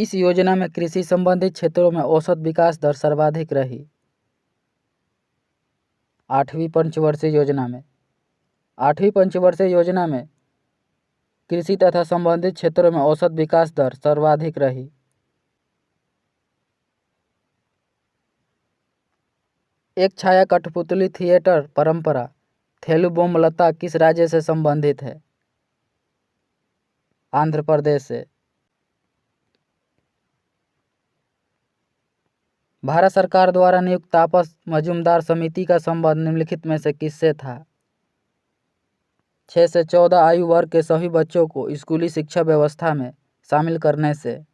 किस योजना में कृषि संबंधित क्षेत्रों में औसत विकास दर सर्वाधिक रही? 8वीं पंचवर्षीय योजना में। 8वीं पंचवर्षीय योजना में कृषि तथा संबंधित क्षेत्रों में औसत विकास दर सर्वाधिक रही। एक छाया कठपुतली थिएटर परंपरा थेलुबोमलता किस राज्य से संबंधित है? आंध्र प्रदेश से। भारत सरकार द्वारा नियुक्त तापस मजूमदार समिति का संबंध निम्नलिखित में से किससे था? 6 से 14 आयु वर्ग के सभी बच्चों को स्कूली शिक्षा व्यवस्था में शामिल करने से।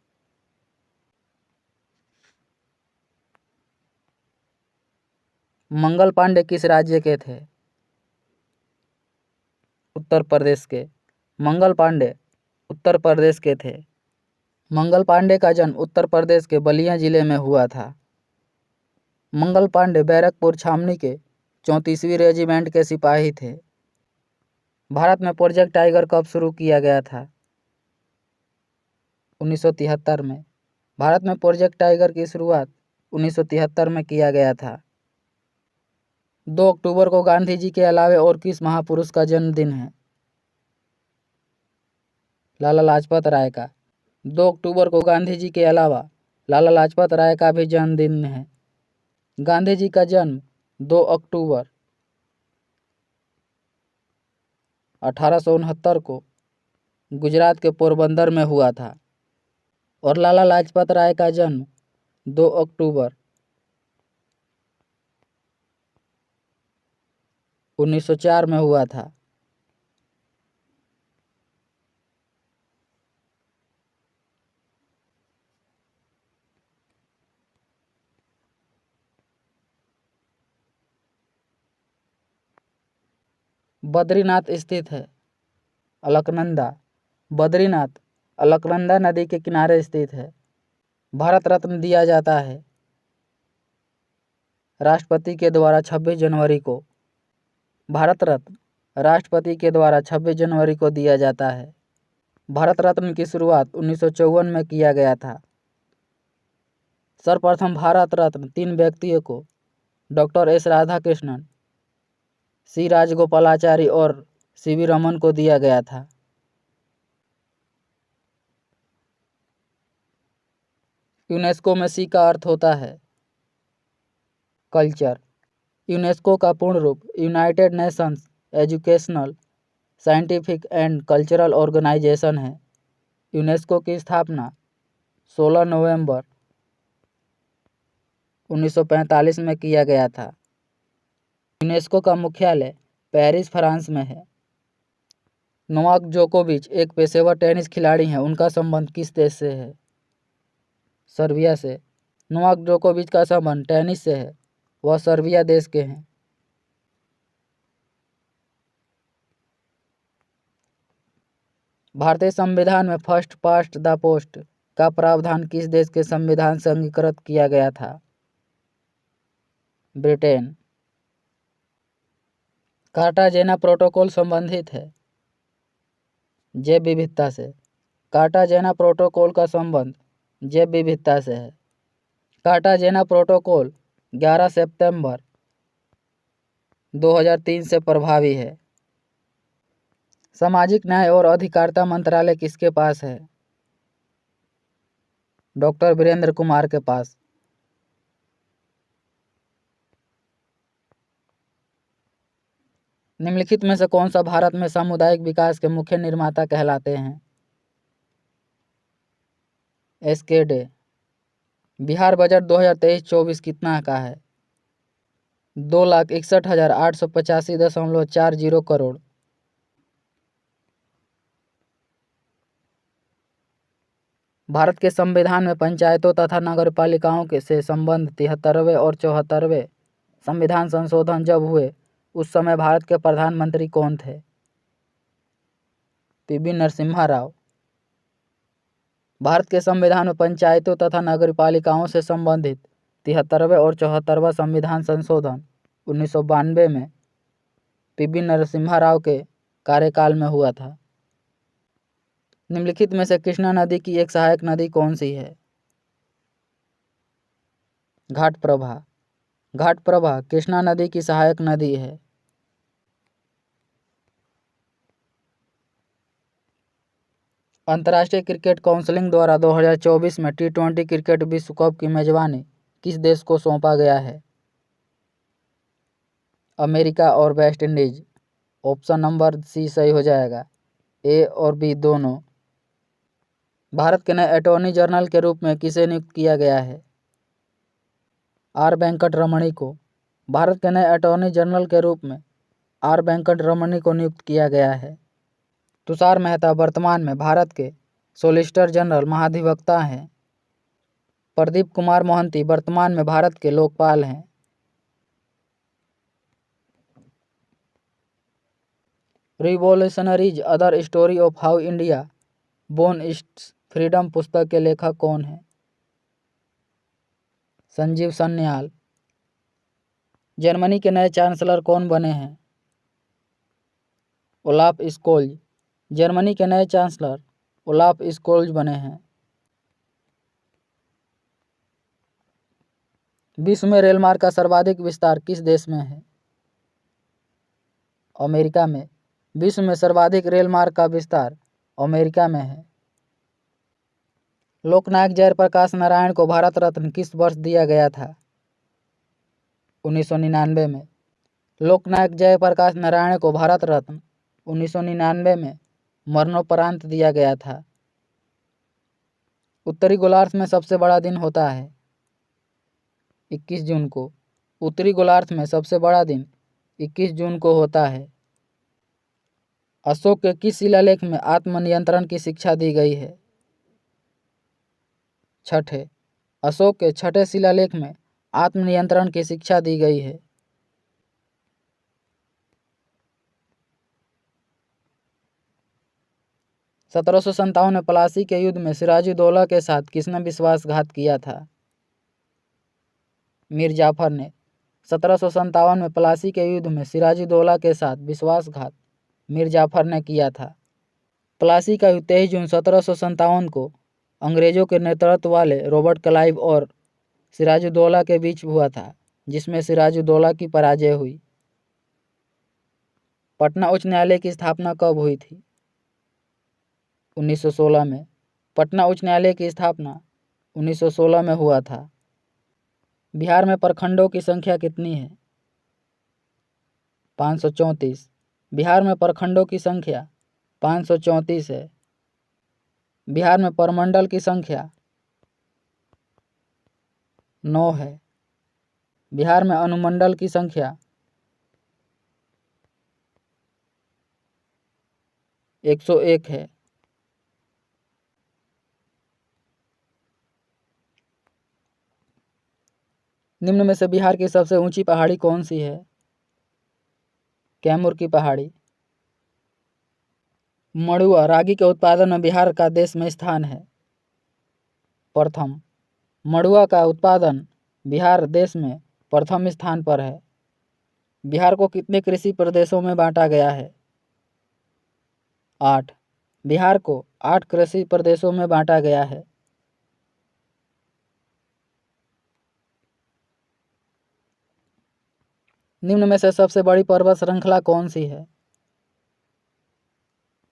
मंगल पांडे किस राज्य के थे? उत्तर प्रदेश के। मंगल पांडे उत्तर प्रदेश के थे। मंगल पांडे का जन्म उत्तर प्रदेश के बलिया जिले में हुआ था। मंगल पांडे बैरकपुर छावनी के 34वीं रेजिमेंट के सिपाही थे। भारत में प्रोजेक्ट टाइगर कब शुरू किया गया था? 1973 में। भारत में प्रोजेक्ट टाइगर की शुरुआत 1973 में किया गया था। 2 अक्टूबर को गांधी जी के अलावे और किस महापुरुष का जन्मदिन है? लाला लाजपत राय का। 2 अक्टूबर को गांधी जी के अलावा लाला लाजपत राय का भी जन्मदिन है। गांधी जी का जन्म 2 अक्टूबर 1869 को गुजरात के पोरबंदर में हुआ था और लाला लाजपत राय का जन्म 2 अक्टूबर 1904 में हुआ था। बद्रीनाथ स्थित है? अलकनंदा। बद्रीनाथ अलकनंदा नदी के किनारे स्थित है। भारत रत्न दिया जाता है राष्ट्रपति के द्वारा 26 जनवरी को। भारत रत्न राष्ट्रपति के द्वारा 26 जनवरी को दिया जाता है। भारत रत्न की शुरुआत 1954 में किया गया था। सर्वप्रथम भारत रत्न 3 व्यक्तियों को डॉक्टर एस राधाकृष्णन, सी राजगोपालाचारी और सीवी रमन को दिया गया था। यूनेस्को में सी का अर्थ होता है कल्चर। यूनेस्को का पूर्ण रूप United Nations educational, scientific and cultural organization है। यूनेस्को की स्थापना 16 नवंबर 1945 में किया गया था। यूनेस्को का मुख्यालय पेरिस, फ्रांस में है। नोवाक जोकोविच एक पेशेवर टेनिस खिलाड़ी हैं। उनका संबंध किस देश से है? सर्बिया से। नोवाक जोकोविच का संबंध टेनिस से है। वह सर्बिया देश के हैं। भारतीय संविधान में फर्स्ट पास्ट द पोस्ट का प्रावधान किस देश के संविधान से अंगीकृत किया गया था? ब्रिटेन। कार्टाजेना प्रोटोकॉल संबंधित है जैव विविधता से। कार्टाजेना प्रोटोकॉल का संबंध जैव विविधता से है। कार्टाजेना प्रोटोकॉल 11 सितंबर 2003 से प्रभावी है। सामाजिक न्याय और अधिकारिता मंत्रालय किसके पास है? डॉक्टर वीरेंद्र कुमार के पास। निम्नलिखित में से कौन सा भारत में सामुदायिक विकास के मुख्य निर्माता कहलाते हैं? SK day. बिहार बजट 2023-24 कितना का है? 2,61,885.40 करोड़। भारत के संविधान में पंचायतों तथा नगरपालिकाओं के से संबंध 73वें और 74वें संविधान संशोधन जब हुए उस समय भारत के प्रधानमंत्री कौन थे? पीवी नरसिम्हा राव। भारत के संविधान में पंचायतों तथा नगरपालिकाओं से संबंधित 73वें और 74वां संविधान संशोधन 1992 में पीवी नरसिम्हा राव के कार्यकाल में हुआ था। निम्नलिखित में से कृष्णा नदी की एक सहायक नदी कौन सी है? घाटप्रभा। घाटप्रभा कृष्णा नदी की सहायक नदी है। अंतर्राष्ट्रीय क्रिकेट काउंसिल द्वारा 2024 में T20 क्रिकेट विश्व कप की मेजबानी किस देश को सौंपा गया है? अमेरिका और West Indies. Option number C सही हो जाएगा, ए और बी दोनों। भारत के नए अटॉर्नी जनरल के रूप में किसे नियुक्त किया गया है? आर वेंकट रमणी को। भारत के नए अटॉर्नी जनरल के रूप में आर वेंकट रमणी को नियुक्त किया गया है। तुषार मेहता वर्तमान में भारत के सॉलिसिटर जनरल महाधिवक्ता हैं। प्रदीप कुमार मोहंती वर्तमान में भारत के लोकपाल हैं। Revolutionaries other story of how India bone it's freedom पुस्तक के लेखक कौन हैं? संजीव सन्याल। जर्मनी के नए चांसलर कौन बने हैं? Olaf Scholz. जर्मनी के नए चांसलर ओलाफ स्कोल्ज बने हैं। विश्व में रेलमार्ग का सर्वाधिक विस्तार किस देश में है? अमेरिका में। विश्व में सर्वाधिक रेलमार्ग का विस्तार अमेरिका में है। लोकनायक जयप्रकाश नारायण को भारत रत्न किस वर्ष दिया गया था? 1999 में। लोकनायक जयप्रकाश नारायण को भारत रत्न 1999 में मरणोपरांत दिया गया था। उत्तरी गोलार्ध में सबसे बड़ा दिन होता है 21 जून को। उत्तरी गोलार्ध में सबसे बड़ा दिन 21 जून को होता है। अशोक के किस शिलालेख में आत्मनियंत्रण की शिक्षा दी गई है? छठे। अशोक के छठे शिलालेख में आत्मनियंत्रण की शिक्षा दी गई है। सत्रह सौ संतावन में प्लासी के युद्ध में सिराजुद्दौला के साथ किसने विश्वासघात किया था? मीर जाफर ने। 1757 में प्लासी के युद्ध में सिराजुद्दौला के साथ विश्वासघात मीर जाफर ने किया था। प्लासी का युद्ध 23 जून 1757 को अंग्रेजों के नेतृत्व वाले रॉबर्ट क्लाइव और सिराजुद्दौला के बीच हुआ था, जिसमें सिराजुद्दौला की पराजय हुई। पटना उच्च न्यायालय की स्थापना कब हुई थी? 1916 में। पटना उच्च न्यायालय की स्थापना 1916 में हुआ था। बिहार में प्रखंडों की संख्या कितनी है? 534। बिहार में प्रखंडों की संख्या 534 है। बिहार में प्रमंडल की संख्या 9 है। बिहार में अनुमंडल की संख्या 101 है। निम्न में से बिहार की सबसे ऊंची पहाड़ी कौन सी है? कैमूर की पहाड़ी। मड़ुआ रागी के उत्पादन में बिहार का देश में स्थान है प्रथम। मड़ुआ का उत्पादन बिहार देश में प्रथम स्थान पर है। बिहार को कितने कृषि प्रदेशों में बांटा गया है? 8। बिहार को 8 कृषि प्रदेशों में बांटा गया है। निम्न में से सबसे बड़ी पर्वत श्रृंखला कौन सी है?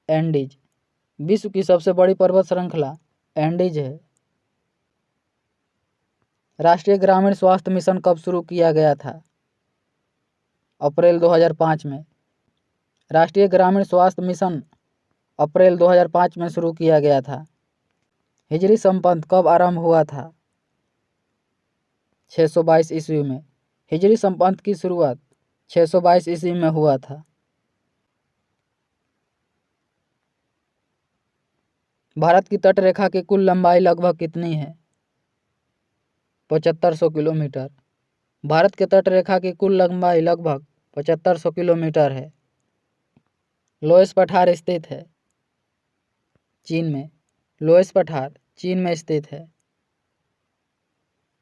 एंडीज। विश्व की सबसे बड़ी पर्वत श्रृंखला एंडीज है। राष्ट्रीय ग्रामीण स्वास्थ्य मिशन कब शुरू किया गया था? अप्रैल 2005 में। राष्ट्रीय ग्रामीण स्वास्थ्य मिशन अप्रैल 2005 में शुरू किया गया था। हिजरी संपत कब आरंभ हुआ था? 622 ईस्वी में। हिजरी संपत की शुरुआत 622 ईस्वी में हुआ था। भारत की तटरेखा की कुल लंबाई लगभग कितनी है? 7500 किलोमीटर। भारत के तटरेखा की कुल लंबाई लगभग 7500 किलोमीटर है। लोएस पठार स्थित है चीन में। लोएस पठार चीन में स्थित है।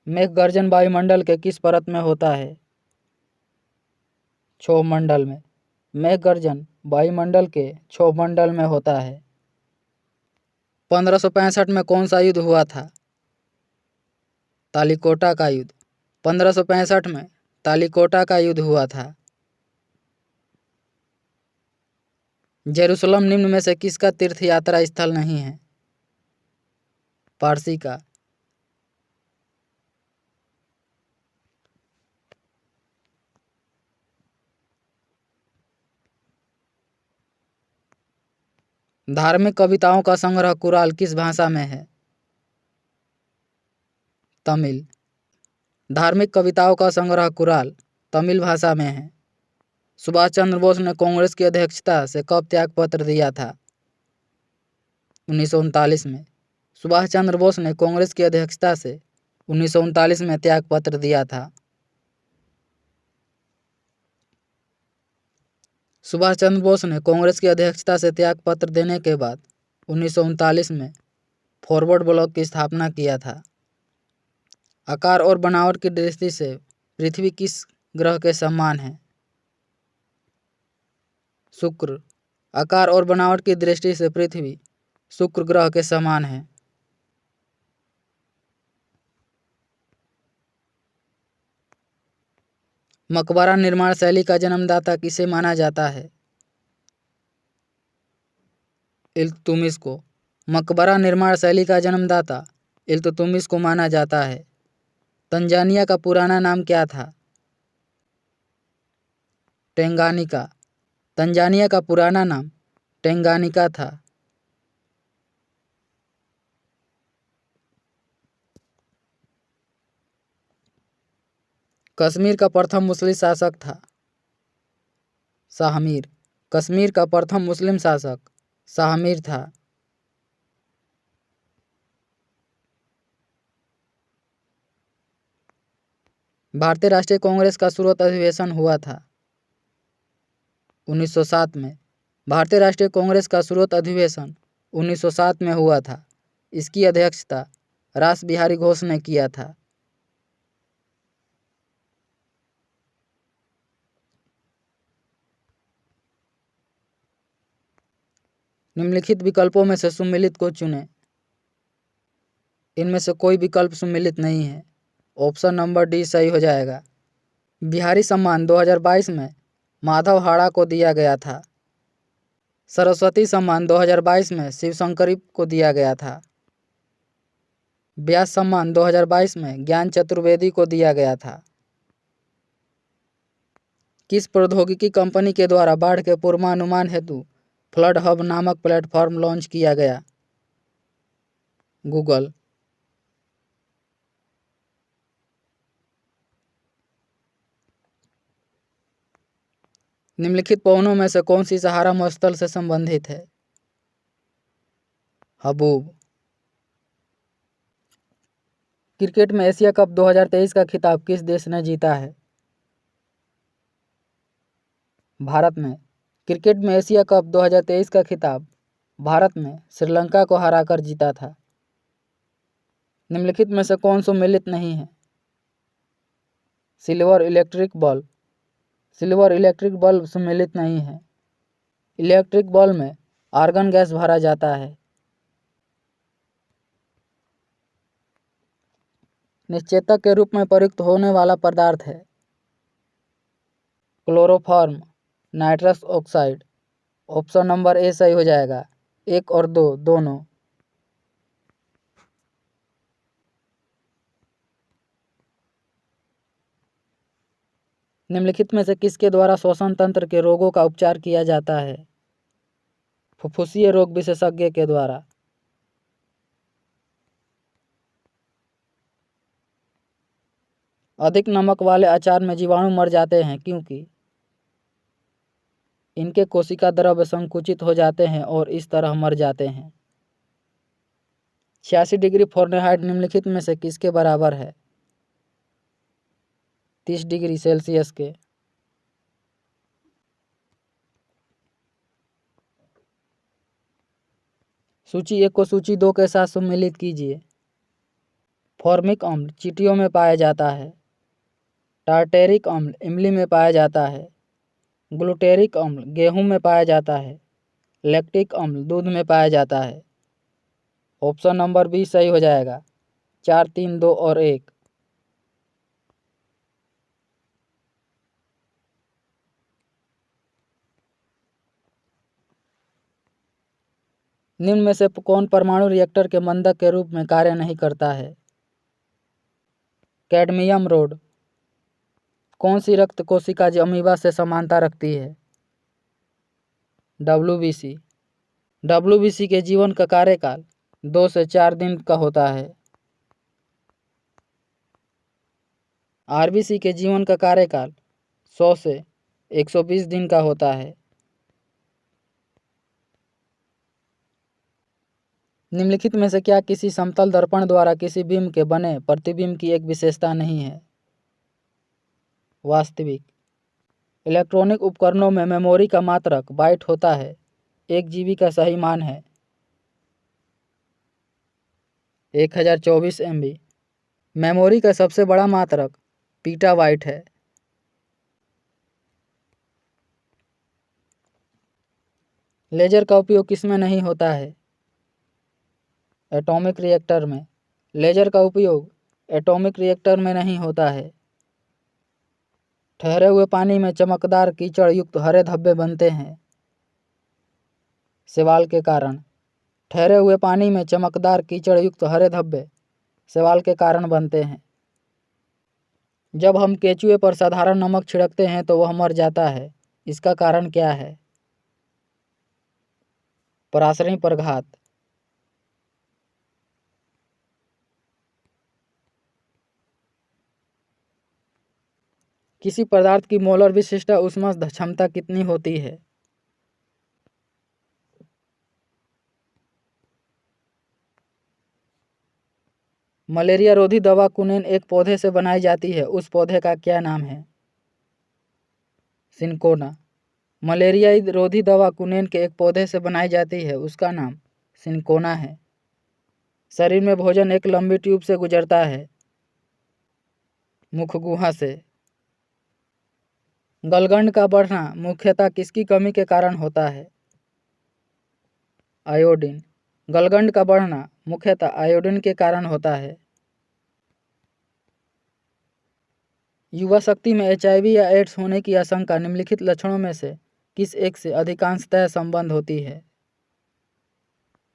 मेघगर्जन वायुमंडल के किस परत में होता है? क्षोभ मंडल में। मेघगर्जन वायुमंडल के क्षोभ मंडल में होता है। 1565 में कौन सा युद्ध हुआ था? तालिकोटा का युद्ध। 1565 में तालिकोटा का युद्ध हुआ था। जेरूसलम निम्न में से किसका तीर्थ यात्रा स्थल नहीं है? पारसी का। धार्मिक कविताओं का संग्रह कुराल किस भाषा में है? तमिल। धार्मिक कविताओं का संग्रह कुराल तमिल भाषा में है। सुभाष चंद्र बोस ने कांग्रेस की अध्यक्षता से कब त्यागपत्र दिया था? 1939 में। सुभाष चंद्र बोस ने कांग्रेस की अध्यक्षता से 1939 में त्यागपत्र दिया था। सुभाष चंद्र बोस ने कांग्रेस की अध्यक्षता से त्यागपत्र देने के बाद 1939 में फॉरवर्ड ब्लॉक की स्थापना किया था। आकार और बनावट की दृष्टि से पृथ्वी किस ग्रह के समान है? शुक्र। आकार और बनावट की दृष्टि से पृथ्वी शुक्र ग्रह के समान है। मकबरा निर्माण शैली का जन्मदाता किसे माना जाता है? इल्तुतमिश को। मकबरा निर्माण शैली का जन्मदाता इल्तुतमिश को माना जाता है। तंजानिया का पुराना नाम क्या था? टेंगानिका। तंजानिया का पुराना नाम टेंगानिका था। कश्मीर का प्रथम मुस्लिम शासक था? शाहमीर। कश्मीर का प्रथम मुस्लिम शासक शाहमीर था। भारतीय राष्ट्रीय कांग्रेस का शुरुआत अधिवेशन हुआ था? 1907 में। भारतीय राष्ट्रीय कांग्रेस का शुरुआत अधिवेशन 1907 में हुआ था। इसकी अध्यक्षता रास बिहारी घोष ने किया था। निम्नलिखित विकल्पों में से सुमेलित को चुनें। इनमें से कोई विकल्प सुमेलित नहीं है। ऑप्शन नंबर डी सही हो जाएगा। बिहारी सम्मान 2022 में माधव हाड़ा को दिया गया था। सरस्वती सम्मान 2022 में शिवशंकरी को दिया गया था। व्यास सम्मान 2022 में ज्ञान चतुर्वेदी को दिया गया था। किस प्रौद्योगिकी कंपनी के द्वारा बाढ़ के पूर्वानुमान हेतु फ्लड हब नामक प्लेटफॉर्म लॉन्च किया गया? गूगल। निम्नलिखित पवनों में से कौन सी सहारा मरुस्थल से संबंधित है? हबूब। क्रिकेट में एशिया कप 2023 का खिताब किस देश ने जीता है? भारत ने। क्रिकेट में एशिया कप 2023 का खिताब भारत ने श्रीलंका को हराकर जीता था। निम्नलिखित में से कौन सुमेलित नहीं है? Silver electric bulb. Silver electric bulb सुमेलित नहीं है। इलेक्ट्रिक बल्ब में आर्गन गैस भरा जाता है। निश्चेतक के रूप में प्रयुक्त होने वाला पदार्थ है? Chloroform nitrous oxide. Option number A सही हो जाएगा। 1 और 2 दोनों। निम्नलिखित में से किसके द्वारा श्वसन तंत्र के रोगों का उपचार किया जाता है? फुफ्फुसीय रोग विशेषज्ञ के द्वारा। अधिक नमक वाले अचार में जीवाणु मर जाते हैं क्योंकि इनके कोशिका द्रव्य संकुचित हो जाते हैं और इस तरह मर जाते हैं। 86 डिग्री फ़ारेनहाइट निम्नलिखित में से किसके बराबर है? 30 डिग्री सेल्सियस के। सूची 1 को सूची 2 के साथ सम्मिलित कीजिए। फॉर्मिक अम्ल चींटियों में पाया जाता है। टार्टेरिक अम्ल इमली में पाया जाता है। ग्लूटेरिक अम्ल गेहूं में पाया जाता है। लैक्टिक अम्ल दूध में पाया जाता है। ऑप्शन नंबर बी सही हो जाएगा। 4, 3, 2 और 1। निम्न में से कौन परमाणु रिएक्टर के मंदक के रूप में कार्य नहीं करता है? Cadmium road. कौन सी रक्त कोशिका अमीबा से समानता रखती है? WBC। WBC के जीवन का कार्यकाल 2 से 4 दिन का होता है। RBC के जीवन का कार्यकाल 100 से 120 दिन का होता है। निम्नलिखित में से क्या किसी समतल दर्पण द्वारा किसी बिंब के बने प्रतिबिंब की एक विशेषता नहीं है? वास्तविक। इलेक्ट्रॉनिक उपकरणों में मेमोरी का मात्रक बाइट होता है। 1 GB का सही मान है 1024 MB। मेमोरी का सबसे बड़ा मात्रक पीटाबाइट है। लेजर का उपयोग किसमें नहीं होता है? एटॉमिक रिएक्टर में। लेजर का उपयोग एटॉमिक रिएक्टर में नहीं होता है। ठहरे हुए पानी में चमकदार कीचड़ युक्त हरे धब्बे बनते हैं। सवाल के कारण। ठहरे हुए पानी में चमकदार कीचड़ युक्त हरे धब्बे सवाल के कारण बनते हैं। जब हम केचुए पर साधारण नमक छिड़कते हैं तो वह मर जाता है, इसका कारण क्या है? परासरणी प्रघात। किसी पदार्थ की मोलर विशिष्ट ऊष्मा क्षमता कितनी होती है? मलेरिया रोधी दवा कुनेन एक पौधे से बनाई जाती है, उस पौधे का क्या नाम है? सिनकोना। मलेरिया रोधी दवा कुनेन के एक पौधे से बनाई जाती है, उसका नाम सिनकोना है। शरीर में भोजन एक लंबी ट्यूब से गुजरता है, मुख गुहा से। गलगंड का बढ़ना मुख्यतः किसकी कमी के कारण होता है? आयोडीन। गलगंड का बढ़ना मुख्यतः आयोडीन के कारण होता है। युवा शक्ति में HIV या एड्स होने की आशंका निम्नलिखित लक्षणों में से किस एक से अधिकांशतः संबंध होती है?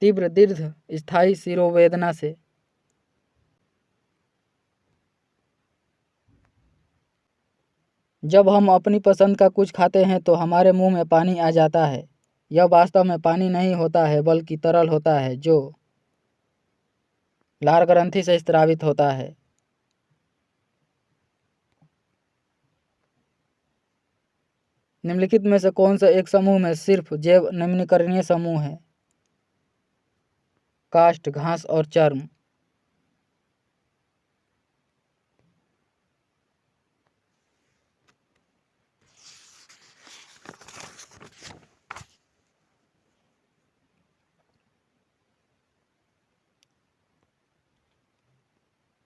तीव्र दीर्घ स्थायी शिरोवेदना से। जब हम अपनी पसंद का कुछ खाते हैं तो हमारे मुंह में पानी आ जाता है। यह वास्तव में पानी नहीं होता है बल्कि तरल होता है जो लार ग्रंथि से स्रावित होता है। निम्नलिखित में से कौन सा एक समूह में सिर्फ जैव निम्नीकरणीय समूह है? काष्ठ, घास और चर्म।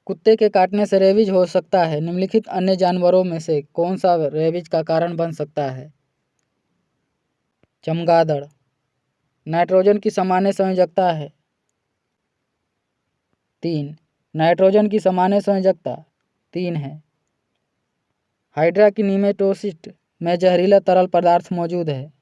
कुत्ते के काटने से रेबीज हो सकता है। निम्नलिखित अन्य जानवरों में से कौन सा रेबीज का कारण बन सकता है? चमगादड़। नाइट्रोजन की सामान्य संयोजकता है 3। नाइट्रोजन की सामान्य संयोजकता 3 है। हाइड्रा की निमेटोसिस्ट में जहरीला तरल पदार्थ मौजूद है।